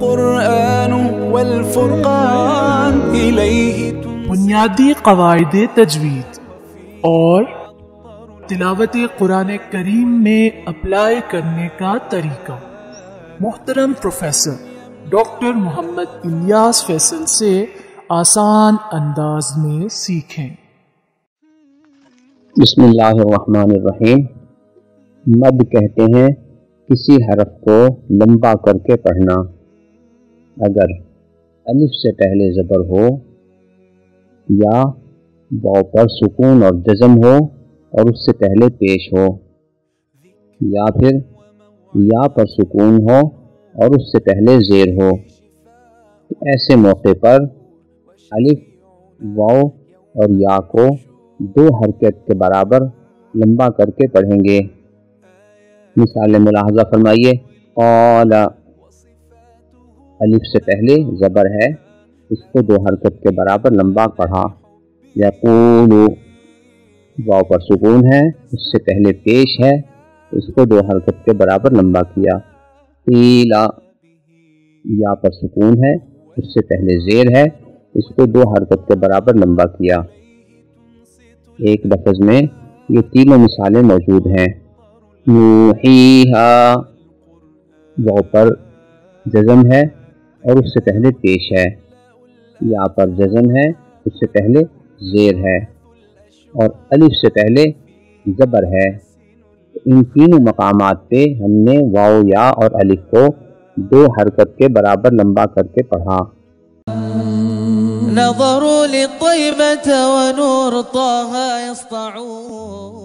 القرآن والفرقان إليه بنیادی قواعد تجوید اور تلاوت قرآن کریم میں اپلائی کرنے کا طریقہ محترم پروفیسر ڈاکٹر محمد الیاس فیصل سے آسان انداز میں سیکھیں۔ بسم اللہ الرحمن الرحیم۔ مد کہتے ہیں کسی حرف کو لمبا کر کے پڑھنا۔ اگر الف سے پہلے زبر ہو یا واو پر سکون اور جزم ہو اور اس سے پہلے پیش ہو، یا پھر یا پر سکون ہو اور اس سے پہلے زیر ہو، ایسے موقع پر الف، واو اور یا کو 2 حرکت کے برابر لمبا کر کے پڑھیں گے۔ مثال ملاحظہ فرمائیے۔ قال، الف سے پہلے زبر ہے، اس کو 2 حرکت کے برابر لمبا پڑھا۔ یقول، واو پر سکون ہے، اس سے پہلے پیش ہے، اس کو 2 حرکت کے برابر لمبا کیا۔ قیل، یا پر سکون ہے، اس سے پہلے زیر ہے، اس کو 2 حرکت کے برابر لمبا کیا۔ ایک لفظ میں یہ تینوں مثالیں موجود ہیں۔ نوحیہا، واو پر جزم ہے اور اس سے پہلے پیش ہے، یا پر جزم ہے، اس سے پہلے زیر ہے، اور الف سے پہلے زبر ہے۔ ان تینوں مقامات پہ ہم نے واو، یا اور الف کو 2 حرکت کے برابر لمبا کر کے پڑھا۔ نظروا للطيبة ونور طه يسطعون